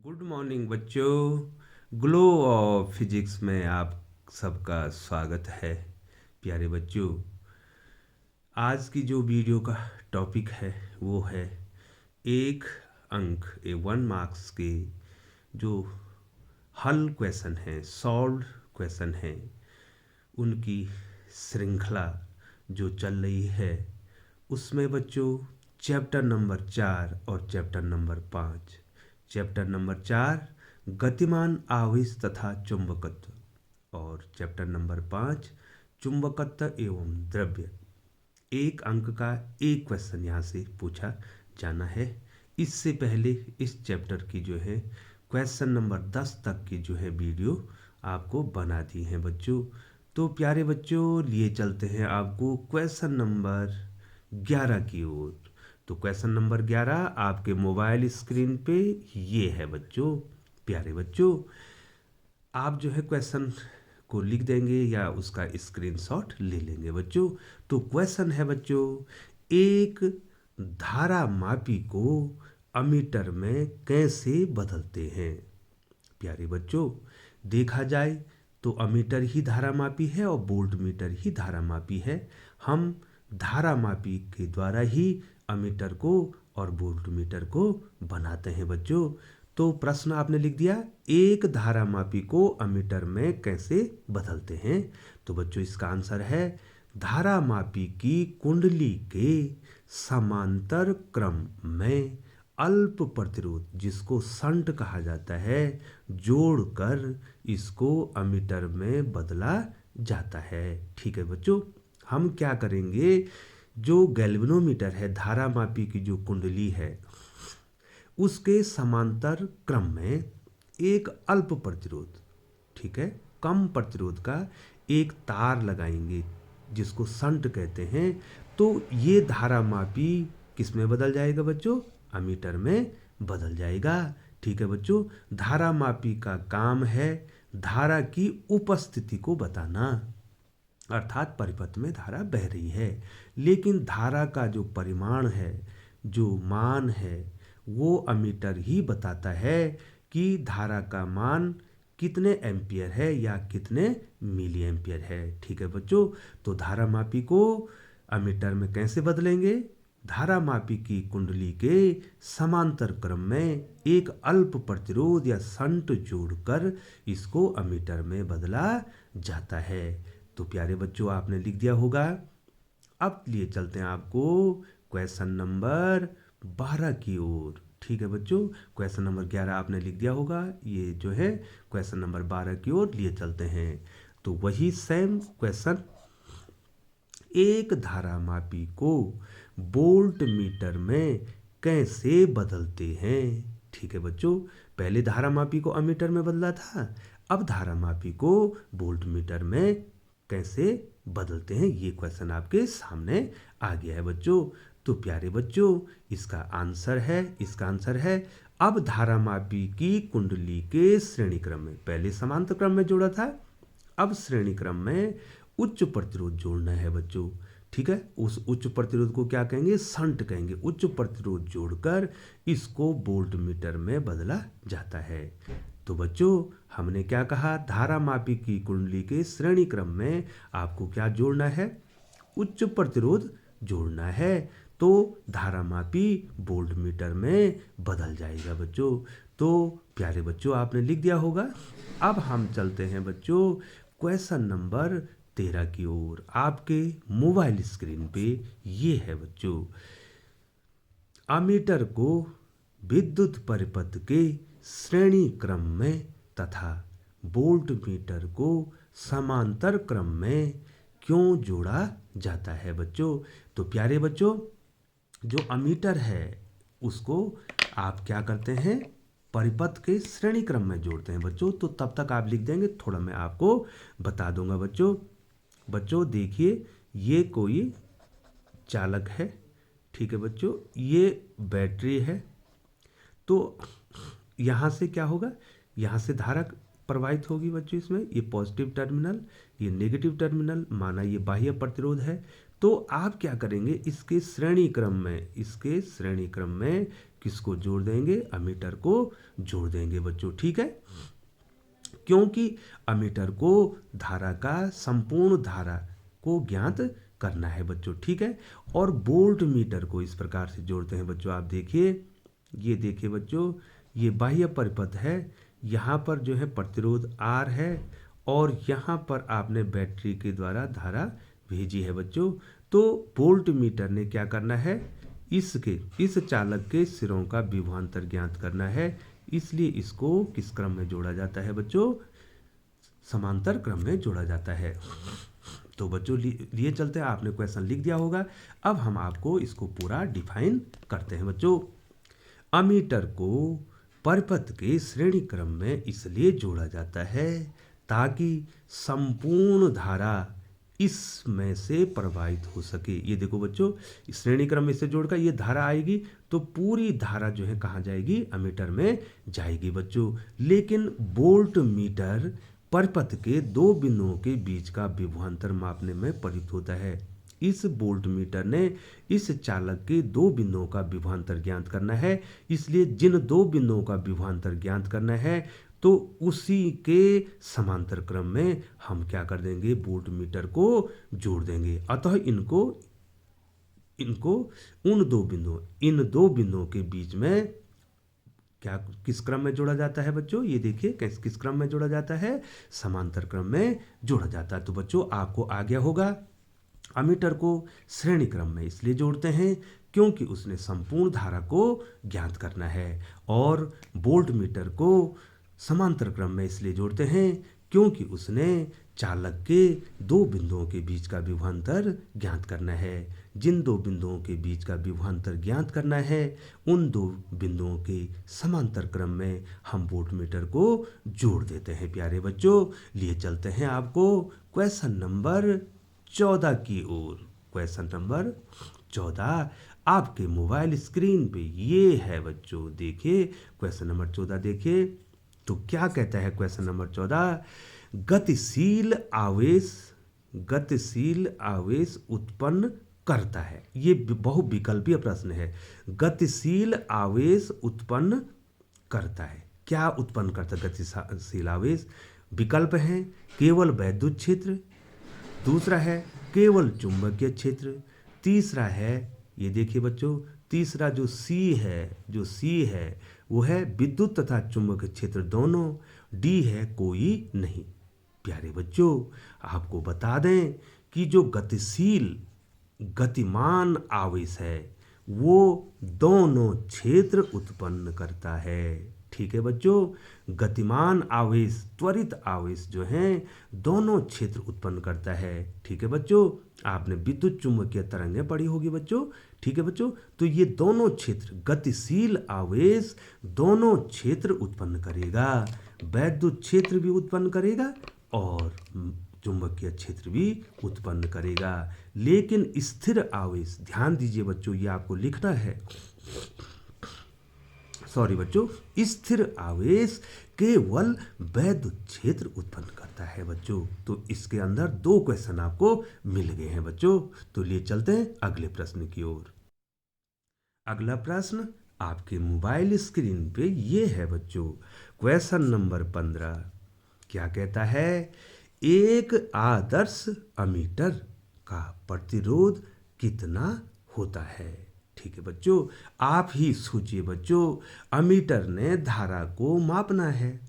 Good morning बच्चों। Glow of physics में आप सबका स्वागत है। प्यारे बच्चों, आज की जो वीडियो का टॉपिक है वो है एक अंक 1 मार्क्स के जो हल क्वेश्चन हैं, सॉल्व क्वेश्चन हैं, उनकी श्रृंखला जो चल रही है उसमें बच्चों चैप्टर नंबर 4 और चैप्टर नंबर 5। चैप्टर नंबर 4 गतिमान आवेश तथा चुंबकत्व और चैप्टर नंबर 5 चुंबकत्व एवं द्रव्य। एक अंक का एक क्वेश्चन यहाँ से पूछा जाना है। इससे पहले इस चैप्टर की जो है क्वेश्चन नंबर 10 तक की जो है वीडियो आपको बना दी है बच्चों। तो प्यारे बच्चों, लिए चलते हैं आपको क्वेश्चन नंबर 11 की ओर। तो क्वेश्चन नंबर 11 आपके मोबाइल स्क्रीन पे ये है बच्चों। प्यारे बच्चों, आप जो है क्वेश्चन को लिख देंगे या उसका स्क्रीनशॉट ले लेंगे बच्चों। तो क्वेश्चन है बच्चों, एक धारा मापी को अमीटर में कैसे बदलते हैं। प्यारे बच्चों, देखा जाए तो अमीटर ही धारा मापी है और वोल्ट मीटर ही धारा मापी है। हम धारा मापी के द्वारा ही अमीटर को और वोल्ट मीटर को बनाते हैं बच्चों। तो प्रश्न आपने लिख दिया, एक धारा मापी को अमीटर में कैसे बदलते हैं। तो बच्चों इसका आंसर है, धारा मापी की कुंडली के समांतर क्रम में अल्प प्रतिरोध, जिसको शंट कहा जाता है, जोड़कर इसको अमीटर में बदला जाता है। ठीक है बच्चों, हम क्या करेंगे, जो गैल्वेनोमीटर है, धारा मापी की जो कुंडली है, उसके समांतर क्रम में एक अल्प प्रतिरोध, ठीक है, कम प्रतिरोध का एक तार लगाएंगे जिसको शंट कहते हैं। तो ये धारा मापी किस में बदल जाएगा बच्चों, अमीटर में बदल जाएगा। ठीक है बच्चों, धारा मापी का काम है धारा की उपस्थिति को बताना, अर्थात परिपथ में धारा बह रही है। लेकिन धारा का जो परिमाण है, जो मान है, वो अमीटर ही बताता है कि धारा का मान कितने एम्पियर है या कितने मिली एम्पियर है। ठीक है बच्चों, तो धारा मापी को अमीटर में कैसे बदलेंगे, धारा मापी की कुंडली के समांतर क्रम में एक अल्प प्रतिरोध या शंट जोड़कर इसको अमीटर में बदला जाता है। तो प्यारे बच्चों, आपने लिख दिया होगा। अब लिए चलते हैं आपको क्वेश्चन नंबर 12 की ओर। ठीक है बच्चों, क्वेश्चन नंबर 11 आपने लिख दिया होगा, ये जो है क्वेश्चन नंबर 12 की ओर लिए चलते हैं। तो वही सेम क्वेश्चन, एक धारा मापी को वोल्ट मीटर में कैसे बदलते हैं। ठीक है बच्चों, पहले धारा मापी को अमीटर में बदला था, अब धारा मापी को वोल्ट मीटर में कैसे बदलते हैं, ये क्वेश्चन आपके सामने आ गया है बच्चों। तो प्यारे बच्चों, इसका आंसर है अब धारा मापी की कुंडली के श्रेणी क्रम में, पहले समांतर क्रम में जोड़ा था, अब श्रेणी क्रम में उच्च प्रतिरोध जोड़ना है बच्चों। ठीक है, उस उच्च प्रतिरोध को क्या कहेंगे, शंट कहेंगे। उच्च प्रतिरोध जोड़कर इसको वोल्ट मीटर में बदला जाता है। तो बच्चों, हमने क्या कहा, धारा मापी की कुंडली के श्रेणी क्रम में आपको क्या जोड़ना है, उच्च प्रतिरोध जोड़ना है। तो धारा मापी वोल्ट मीटर में बदल जाएगा बच्चों। तो प्यारे बच्चों, आपने लिख दिया होगा। अब हम चलते हैं बच्चों क्वेश्चन नंबर 13 की ओर। आपके मोबाइल स्क्रीन पे ये है बच्चों, अमीटर को विद्युत परिपथ के श्रेणी क्रम में तथा वोल्ट मीटर को समांतर क्रम में क्यों जोड़ा जाता है बच्चों। तो प्यारे बच्चों, जो अमीटर है उसको आप क्या करते हैं, परिपथ के श्रेणी क्रम में जोड़ते हैं बच्चों। तो तब तक आप लिख देंगे, थोड़ा मैं आपको बता दूंगा बच्चों देखिए, ये कोई चालक है, ठीक है बच्चों, ये बैटरी है। तो यहाँ से क्या होगा, यहाँ से धारा प्रवाहित होगी बच्चों, इसमें ये पॉजिटिव टर्मिनल, ये नेगेटिव टर्मिनल, माना ये बाह्य प्रतिरोध है। तो आप क्या करेंगे, इसके श्रेणी क्रम में किसको जोड़ देंगे, अमीटर को जोड़ देंगे बच्चों। ठीक है, क्योंकि अमीटर को धारा का संपूर्ण धारा को ज्ञात करना है बच्चों। ठीक है, और वोल्ट मीटर को इस प्रकार से जोड़ते हैं बच्चों। आप देखिए, ये देखिए बच्चों, ये बाह्य परिपथ है, यहाँ पर जो है प्रतिरोध R है और यहाँ पर आपने बैटरी के द्वारा धारा भेजी है बच्चों। तो वोल्ट मीटर ने क्या करना है, इस चालक के सिरों का विभवांतर ज्ञात करना है, इसलिए इसको किस क्रम में जोड़ा जाता है बच्चों, समांतर क्रम में जोड़ा जाता है। तो बच्चों लिए चलते हैं, आपने क्वेश्चन लिख दिया होगा। अब हम आपको इसको पूरा डिफाइन करते हैं बच्चों। अमीटर को परिपथ के श्रेणी क्रम में इसलिए जोड़ा जाता है ताकि संपूर्ण धारा इसमें से प्रवाहित हो सके। ये देखो बच्चों, श्रेणी क्रम में इसे जोड़कर ये धारा आएगी तो पूरी धारा जो है कहाँ जाएगी, अमीटर में जाएगी बच्चों। लेकिन वोल्ट मीटर परिपथ के दो बिंदुओं के बीच का विभवांतर मापने में प्रयुक्त होता है। इस वोल्ट मीटर ने इस चालक के दो बिंदुओं का विभवांतर ज्ञात करना है, इसलिए जिन दो बिंदुओं का विभवांतर ज्ञात करना है तो उसी के समांतर क्रम में हम क्या कर देंगे, वोल्ट मीटर को जोड़ देंगे। अतः इनको इन दो बिंदुओं के बीच में क्या किस क्रम में जोड़ा जाता है बच्चों, ये देखिए किस क्रम में जोड़ा जाता है, समांतर क्रम में जोड़ा जाता है। तो बच्चों आपको आ गया होगा, अमीटर को श्रेणी क्रम में इसलिए जोड़ते हैं क्योंकि उसने संपूर्ण धारा को ज्ञात करना है, और वोल्ट मीटर को समांतर क्रम में इसलिए जोड़ते हैं क्योंकि उसने चालक के दो बिंदुओं के बीच का विभवांतर ज्ञात करना है। जिन दो बिंदुओं के बीच का विभवांतर ज्ञात करना है उन दो बिंदुओं के समांतर क्रम में हम वोल्ट मीटर को जोड़ देते हैं। प्यारे बच्चों, लिए चलते हैं आपको क्वेश्चन नंबर 14 की ओर। क्वेश्चन नंबर 14 आपके मोबाइल स्क्रीन पे ये है बच्चों। देखिए क्वेश्चन नंबर 14 देखिए, तो क्या कहता है क्वेश्चन नंबर 14, गतिशील आवेश उत्पन्न करता है। ये बहुविकल्पीय प्रश्न है। गतिशील आवेश उत्पन्न करता है, क्या उत्पन्न करता है गतिशील आवेश? विकल्प है केवल वैद्युत क्षेत्र, दूसरा है केवल चुंबकीय क्षेत्र, तीसरा है, ये देखिए बच्चों, तीसरा जो सी है वो है विद्युत तथा चुंबकीय क्षेत्र दोनों, डी है कोई नहीं। प्यारे बच्चों, आपको बता दें कि जो गतिमान आवेश है वो दोनों क्षेत्र उत्पन्न करता है। ठीक है बच्चों, गतिमान आवेश, त्वरित आवेश जो हैं दोनों क्षेत्र उत्पन्न करता है। ठीक है बच्चों, आपने विद्युत चुंबकीय तरंगें पढ़ी होगी बच्चों। ठीक है बच्चों, तो ये दोनों क्षेत्र, गतिशील आवेश दोनों क्षेत्र उत्पन्न करेगा, वैद्युत क्षेत्र भी उत्पन्न करेगा और चुंबकीय क्षेत्र भी उत्पन्न करेगा। लेकिन स्थिर आवेश, ध्यान दीजिए बच्चों, ये आपको लिखना है, सॉरी बच्चों, स्थिर आवेश केवल वैद्युत क्षेत्र उत्पन्न करता है बच्चों। तो इसके अंदर दो क्वेश्चन आपको मिल गए हैं बच्चों। तो लिए चलते हैं अगले प्रश्न की ओर। अगला प्रश्न आपके मोबाइल स्क्रीन पे ये है बच्चों, क्वेश्चन नंबर 15। क्या कहता है, एक आदर्श अमीटर का प्रतिरोध कितना होता है? ठीक है बच्चों, आप ही सोचिए बच्चों, अमीटर ने धारा को मापना है।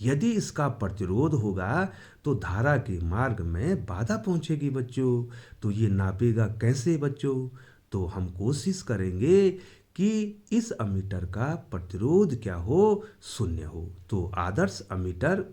यदि इसका प्रतिरोध होगा तो धारा के मार्ग में बाधा पहुंचेगी बच्चों। तो ये नापेगा कैसे बच्चों? तो हम कोशिश करेंगे कि इस अमीटर का प्रतिरोध क्या हो, शून्य हो। तो आदर्श अमीटर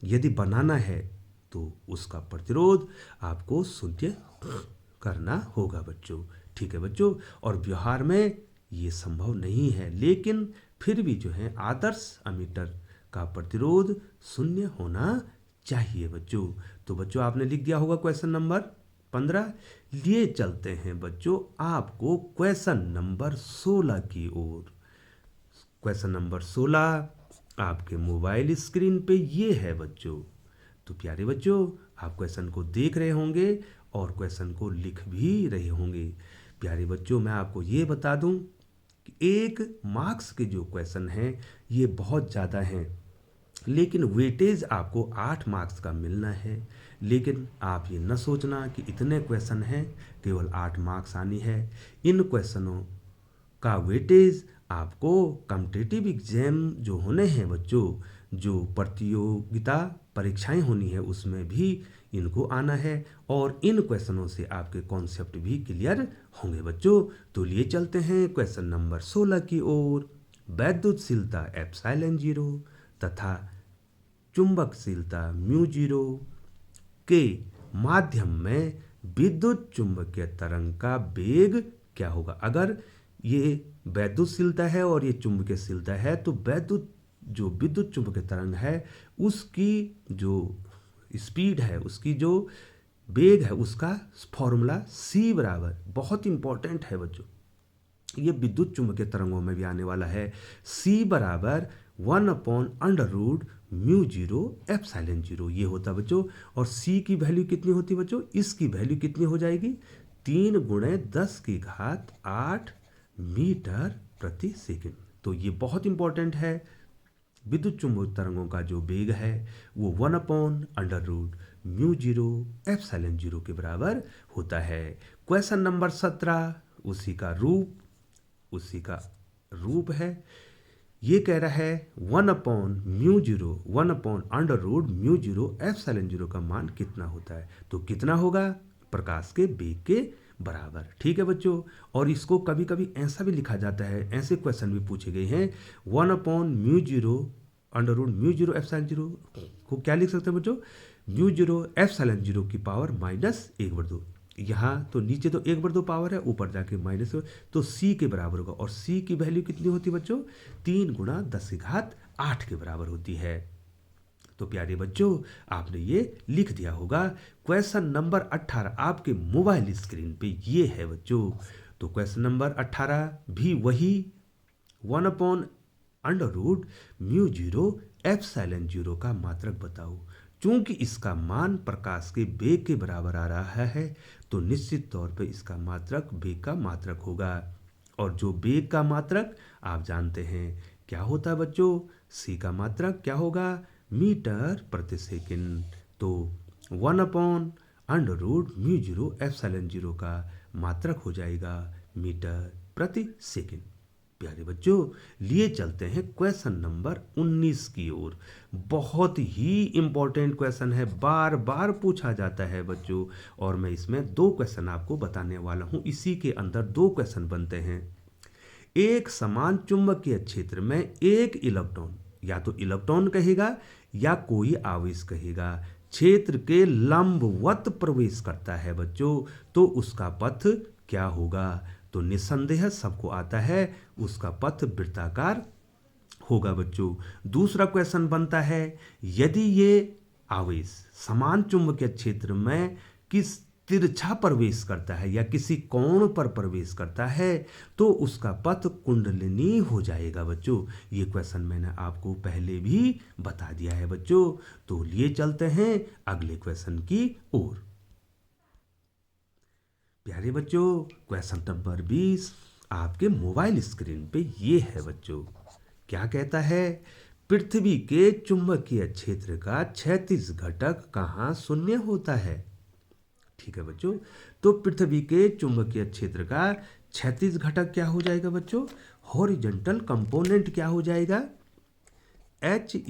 यदि बनाना है तो उसका प्रतिरोध आपको शून्य करना होगा बच्चों। ठीक है बच्चों, और व्यवहार में ये संभव नहीं है, लेकिन फिर भी जो है आदर्श अमीटर का प्रतिरोध शून्य होना चाहिए बच्चों। तो बच्चों आपने लिख दिया होगा क्वेश्चन नंबर 15। लिए चलते हैं बच्चों आपको क्वेश्चन नंबर 16 की ओर। क्वेश्चन नंबर 16 आपके मोबाइल स्क्रीन पे ये है बच्चों। तो प्यारे बच्चों, आप क्वेश्चन को देख रहे होंगे और क्वेश्चन को लिख भी रहे होंगे। प्यारे बच्चों, मैं आपको ये बता दूं कि 1 मार्क्स के जो क्वेश्चन हैं ये बहुत ज़्यादा हैं, लेकिन वेटेज आपको 8 मार्क्स का मिलना है। लेकिन आप ये न सोचना कि इतने क्वेश्चन हैं केवल 8 मार्क्स आनी है। इन क्वेश्चनों का वेटेज आपको कॉम्पिटिटिव एग्जाम जो होने हैं बच्चों, जो प्रतियोगिता परीक्षाएं होनी है उसमें भी इनको आना है, और इन क्वेश्चनों से आपके कॉन्सेप्ट भी क्लियर होंगे बच्चों। तो लिए चलते हैं क्वेश्चन नंबर 16 की ओर। वैद्युतशीलता एप्सिलॉन 0 तथा चुंबकशीलता म्यू 0 के माध्यम में विद्युत चुंबकीय तरंग का वेग क्या होगा। अगर ये वैद्युतशीलता है और ये चुंबकीयशीलता है, तो विद्युत चुंबकीय तरंग है उसकी जो स्पीड है, उसकी जो वेग है, उसका फॉर्मूला C बराबर, बहुत इंपॉर्टेंट है बच्चों, ये विद्युत चुंबकीय तरंगों में भी आने वाला है। C बराबर 1/√μ0 एप्सिलॉन 0 ये होता है बच्चों। और C की वैल्यू कितनी होती है बच्चों, इसकी वैल्यू कितनी हो जाएगी, 3 × 10⁸ मीटर प्रति सेकंड। तो ये बहुत इंपॉर्टेंट है। विद्युत चुंबकीय तरंगों का जो वेग है वो 1/√μ0 एप्सिलॉन 0 के बराबर होता है। क्वेश्चन नंबर 17 उसी का रूप है। ये कह रहा है 1/√μ0 एप्सिलॉन 0 का मान कितना होता है। तो कितना होगा, प्रकाश के वेग के बराबर। ठीक है बच्चों। और इसको कभी कभी ऐसा भी लिखा जाता है, ऐसे क्वेश्चन भी पूछे गए हैं, 1/μ0 एप्सिलॉन 0 को क्या लिख सकते हैं बच्चों, μ0 एप्सिलॉन 0 की पावर -1/2। यहाँ तो नीचे तो 1/2 पावर है, ऊपर जाके माइनस, तो C के बराबर होगा। और C की वैल्यू कितनी होती है बच्चों, 3 × 10⁸ के बराबर होती है। तो प्यारे बच्चों आपने ये लिख दिया होगा। क्वेश्चन नंबर 18 आपके मोबाइल स्क्रीन पे ये है बच्चों। तो क्वेश्चन नंबर 18 भी वही 1/√μ0 एप्सिलॉन 0 का मात्रक बताओ। चूंकि इसका मान प्रकाश के वेग के बराबर आ रहा है, तो निश्चित तौर पे इसका मात्रक वेग का मात्रक होगा। और जो वेग का मात्रक आप जानते हैं क्या होता है बच्चों, C का मात्रक क्या होगा, मीटर प्रति सेकंड। तो 1/√μ0 एप्सिलॉन 0 का मात्रक हो जाएगा मीटर प्रति सेकंड। प्यारे बच्चों लिए चलते हैं क्वेश्चन नंबर 19 की ओर। बहुत ही इंपॉर्टेंट क्वेश्चन है, बार बार पूछा जाता है बच्चों, और मैं इसमें 2 क्वेश्चन आपको बताने वाला हूं। इसी के अंदर 2 क्वेश्चन बनते हैं। एक समान चुंबकीय क्षेत्र में एक इलेक्ट्रॉन, या तो इलेक्ट्रॉन कहेगा या कोई आवेश कहेगा, क्षेत्र के लंबवत प्रवेश करता है बच्चों, तो उसका पथ क्या होगा। तो निस्संदेह सबको आता है, उसका पथ वृत्ताकार होगा बच्चों। दूसरा क्वेश्चन बनता है, यदि ये आवेश समान चुंबकीय क्षेत्र में किस तिरछा प्रवेश करता है या किसी कोण पर प्रवेश करता है, तो उसका पथ कुंडलिनी हो जाएगा बच्चों। ये क्वेश्चन मैंने आपको पहले भी बता दिया है बच्चों। तो लिए चलते हैं अगले क्वेश्चन की ओर। प्यारे बच्चों क्वेश्चन नंबर 20 आपके मोबाइल स्क्रीन पे ये है बच्चों। क्या कहता है, पृथ्वी के चुंबकीय क्षेत्र का क्षैतिज घटक कहाँ शून्य होता है। ठीक है बच्चों। तो पृथ्वी के चुंबकीय क्षेत्र का क्षैतिज घटक क्या हो जाएगा बच्चों, हॉरिजॉन्टल कंपोनेंट क्या हो जाएगा, H =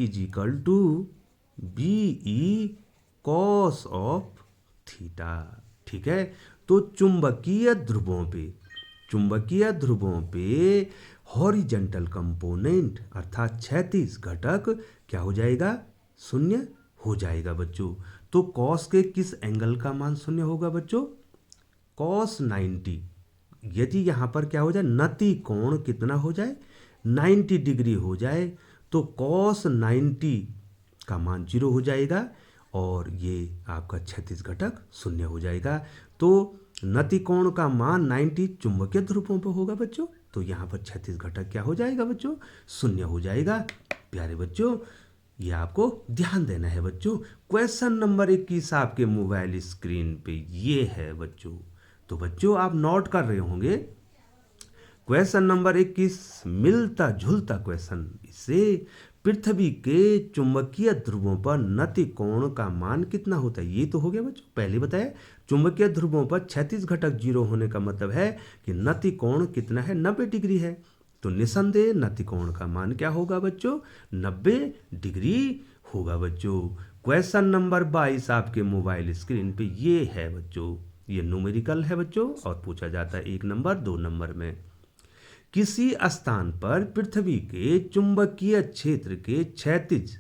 BE cos of theta. ठीक है। तो चुंबकीय ध्रुवों पे हॉरिजॉन्टल कंपोनेंट अर्थात क्षैतिज घटक क्या हो जाएगा, शून्य हो जाएगा बच्चों। तो कॉस के किस एंगल का मान शून्य होगा बच्चों, cos 90। यदि यहाँ पर क्या हो जाए, नति कोण कितना हो जाए, 90 डिग्री हो जाए, तो cos 90 का मान 0 हो जाएगा और ये आपका क्षैतिज घटक शून्य हो जाएगा। तो नति कोण का मान 90 चुंबकीय ध्रुवों पर होगा बच्चों, तो यहाँ पर क्षैतिज घटक क्या हो जाएगा बच्चों, शून्य हो जाएगा। प्यारे बच्चों ये आपको ध्यान देना है बच्चों। क्वेश्चन नंबर 21 आपके मोबाइल स्क्रीन पे ये है बच्चों। तो बच्चों आप नोट कर रहे होंगे, क्वेश्चन नंबर 21 मिलता जुलता क्वेश्चन। इसे पृथ्वी के चुंबकीय ध्रुवों पर नति कोण का मान कितना होता है? ये तो हो गया बच्चों, पहले बताया चुंबकीय ध्रुवों पर 36 घटक जीरो होने का मतलब है कि नति कोण कितना है? 90 डिग्री है। तो निसंदेह नति कोण का मान क्या होगा बच्चों? 90 डिग्री होगा बच्चों। क्वेश्चन नंबर 22 आपके मोबाइल स्क्रीन पे ये है बच्चों, ये न्यूमेरिकल है बच्चों और पूछा जाता है 1 नंबर 2 नंबर में। किसी स्थान पर पृथ्वी के चुंबकीय क्षेत्र के क्षैतिज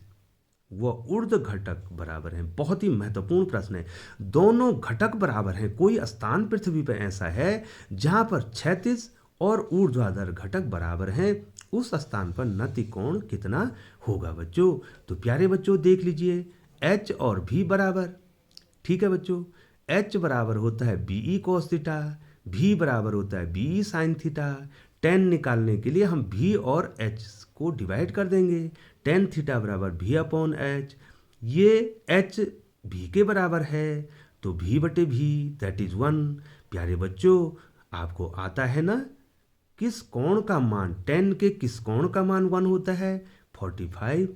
व ऊर्ध्व घटक बराबर हैं। बहुत ही महत्वपूर्ण प्रश्न है। दोनों घटक बराबर हैं। कोई स्थान पृथ्वी पर ऐसा है जहां पर क्षैतिज और ऊर्ध्वाधर घटक बराबर हैं, उस स्थान पर नति कोण कितना होगा बच्चों? तो प्यारे बच्चों देख लीजिए, एच और भी बराबर, ठीक है बच्चों। एच बराबर होता है बीई कॉस थीटा, भी बराबर होता है बीई साइन थीटा। टेन निकालने के लिए हम भी और एच को डिवाइड कर देंगे। टेन थीटा बराबर भी अपॉन एच। ये एच भी के बराबर है तो भी बटे भी, दैट इज 1। प्यारे बच्चों आपको आता है ना किस कोण का मान, टेन के किस कोण का मान 1 होता है? 45।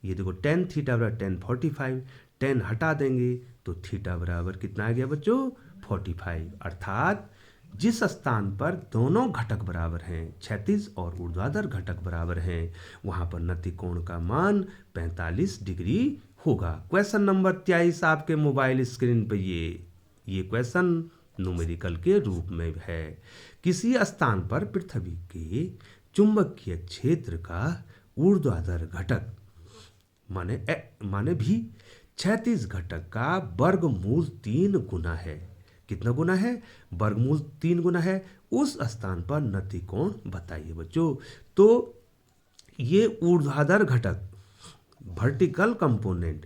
ये देखो टेन थीटा बराबर टेन 45, टेन हटा देंगे तो थीटा बराबर कितना आ गया बच्चों? 45। अर्थात जिस स्थान पर दोनों घटक बराबर हैं, क्षैतिज और ऊर्ध्वाधर घटक बराबर हैं, वहां पर नति कोण का मान 45 डिग्री होगा। क्वेश्चन नंबर 23 आपके मोबाइल स्क्रीन पे ये क्वेश्चन न्यूमेरिकल के रूप में है। किसी स्थान पर पृथ्वी के चुंबकीय क्षेत्र का ऊर्ध्वाधर घटक माने भी क्षैतिज घटक का वर्गमूल 3 गुना है। कितना गुना है? वर्गमूल 3 गुना है। उस स्थान पर नति कोण बताइए बच्चों। तो ये ऊर्ध्वाधर घटक वर्टिकल कंपोनेंट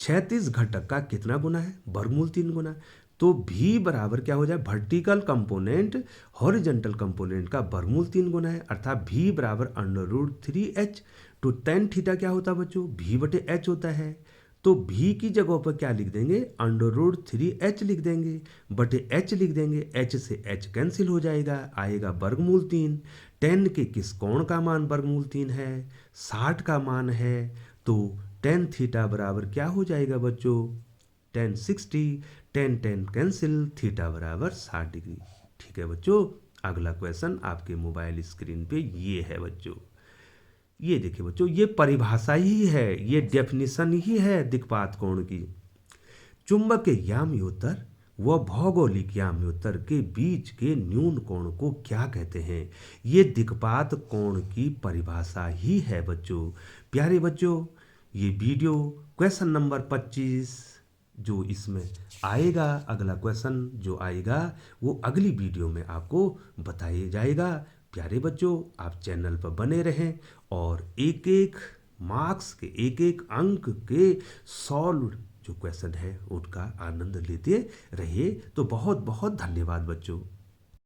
क्षैतिज घटक का कितना गुना है? वर्गमूल 3 गुना। तो भी बराबर क्या हो जाए? वर्टिकल कंपोनेंट हॉरिजॉन्टल कंपोनेंट का वर्गमूल 3 गुना है, अर्थात भी बराबर √3h। तो टेन थीटा क्या होता है बच्चों? भी बटे एच होता है। तो भी की जगह पर क्या लिख देंगे? √3h लिख देंगे, बटे h लिख देंगे। h से h कैंसिल हो जाएगा, आएगा वर्गमूल 3। टेन के किस कोण का मान वर्गमूल 3 है? 60 का मान है। तो टेन थीटा बराबर क्या हो जाएगा बच्चों? Ten 60, ten ten cancel, theta बराबर 60 डिग्री। ठीक है बच्चों, अगला क्वेश्चन आपके मोबाइल स्क्रीन पे ये है बच्चों। ये देखिए बच्चों, ये परिभाषा ही है, ये डेफिनेशन ही है दिक्पात कोण की। चुंबकीय याम्योत्तर व भौगोलिक याम्योत्तर के बीच के न्यून कोण को क्या कहते हैं? ये दिक्पात कोण की परिभाषा ही है बच्चों। प्यारे बच्चों, ये वीडियो क्वेश्चन नंबर 25 जो इसमें आएगा, अगला क्वेश्चन जो आएगा वो अगली वीडियो में आपको बताया जाएगा। प्यारे बच्चों, आप चैनल पर बने रहें और एक एक मार्क्स के, एक एक अंक के सॉल्व जो क्वेश्चन है उनका आनंद लेते रहिए। तो बहुत बहुत धन्यवाद बच्चों।